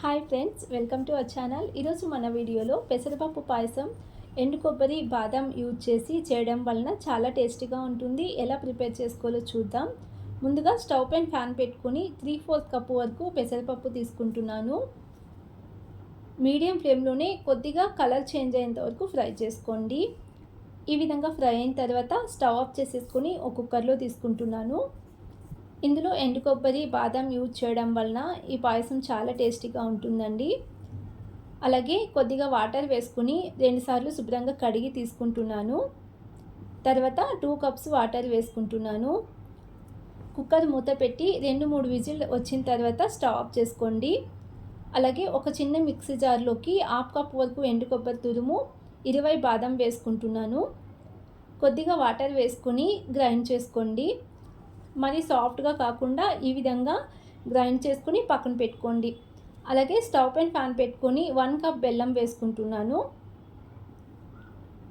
Hi friends, welcome to our channel. ఈరోజు మన వీడియోలో పెసరపప్పు పాయసం ఎండు కొబ్బరి బాదం యూజ్ చేసి చేయడం వలన చాలా టేస్టీగా ఉంటుంది. ఎలా ప్రిపేర్ చేసుకోవాలో చూద్దాం. ముందుగా స్టవ్ పైన ఫ్యాన్ పెట్టుకుని 3/4 కప్పు వరకు పెసరపప్పు తీసుకుంటున్నాను. మీడియం ఫ్లేమ్లోనే కొద్దిగా కలర్ చేంజ్ అయ్యేంత వరకు ఫ్రై చేసుకోండి. ఈ విధంగా ఫ్రై అయిన తర్వాత స్టవ్ ఆఫ్ చేసేసుకొని ఒక కుక్కర్లో తీసుకుంటున్నాను. ఇందులో ఎండు కొబ్బరి బాదం యూజ్ చేయడం వలన ఈ పాయసం చాలా టేస్టీగా ఉంటుందండి. అలాగే కొద్దిగా వాటర్ వేసుకుని 2 సార్లు శుభ్రంగా కడిగి తీసుకుంటున్నాను. తర్వాత 2 కప్స్ వాటర్ వేసుకుంటున్నాను. కుక్కర్ మూత పెట్టి 2-3 విజిల్ వచ్చిన తర్వాత స్టవ్ ఆఫ్ చేసుకోండి. అలాగే ఒక చిన్న మిక్సీ జార్లోకి 1/2 కప్ వరకు ఎండు కొబ్బరి తురుము, 20 బాదం వేసుకుంటున్నాను. కొద్దిగా వాటర్ వేసుకొని గ్రైండ్ చేసుకోండి. మరి సాఫ్ట్గా కాకుండా ఈ విధంగా గ్రైండ్ చేసుకుని పక్కన పెట్టుకోండి. అలాగే స్టవ్ పైన ఫ్యాన్ పెట్టుకొని 1 కప్ బెల్లం వేసుకుంటున్నాను.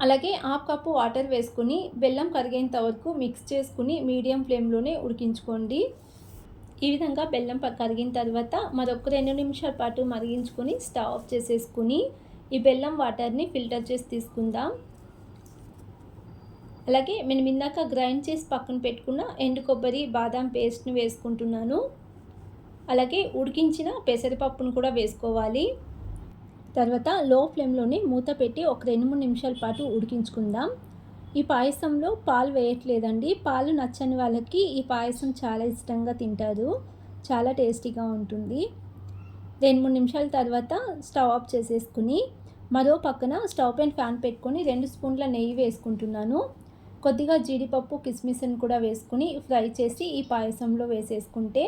అలాగే 1/2 కప్పు వాటర్ వేసుకుని బెల్లం కరిగేంత వరకు మిక్స్ చేసుకుని మీడియం ఫ్లేమ్లోనే ఉడికించుకోండి. ఈ విధంగా బెల్లం కరిగిన తర్వాత మరొక 2 నిమిషాల పాటు మరిగించుకొని స్టవ్ ఆఫ్ చేసేసుకుని ఈ బెల్లం వాటర్ని ఫిల్టర్ చేసి తీసుకుందాం. అలాగే మనం ఇందాక గ్రైండ్ చేసి పక్కన పెట్టుకున్న ఎండు కొబ్బరి బాదం పేస్ట్ని వేసుకుంటున్నాను. అలాగే ఉడికించిన పెసరపప్పును కూడా వేసుకోవాలి. తర్వాత లో ఫ్లేమ్లోనే మూత పెట్టి ఒక 2-3 నిమిషాల పాటు ఉడికించుకుందాం. ఈ పాయసంలో పాలు వేయట్లేదండి. పాలు నచ్చని వాళ్ళకి ఈ పాయసం చాలా ఇష్టంగా తింటారు. చాలా టేస్టీగా ఉంటుంది. 2-3 నిమిషాల తర్వాత స్టవ్ ఆఫ్ చేసేసుకుని మరో పక్కన స్టవ్ పైన ఫ్యాన్ పెట్టుకొని 2 స్పూన్ల నెయ్యి వేసుకుంటున్నాను. కొద్దిగా జీడిపప్పు కిస్మిస్ని కూడా వేసుకుని ఫ్రై చేసి ఈ పాయసంలో వేసేసుకుంటే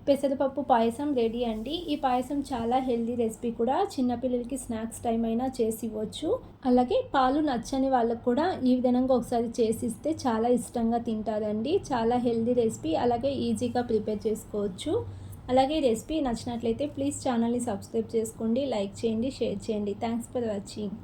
పెసరపప్పు పాయసం రెడీ అండి. ఈ పాయసం చాలా హెల్దీ రెసిపీ కూడా. చిన్నపిల్లలకి స్నాక్స్ టైం అయినా చేసి ఇవ్వచ్చు. అలాగే పాలు నచ్చని వాళ్ళకు కూడా ఈ విధంగా ఒకసారి చేసిస్తే చాలా ఇష్టంగా తింటారండి. చాలా హెల్దీ రెసిపీ, అలాగే ఈజీగా ప్రిపేర్ చేసుకోవచ్చు. అలాగే రెసిపీ నచ్చినట్లయితే ప్లీజ్ ఛానల్ని సబ్స్క్రైబ్ చేసుకోండి, లైక్ చేయండి, షేర్ చేయండి. Thanks for watching.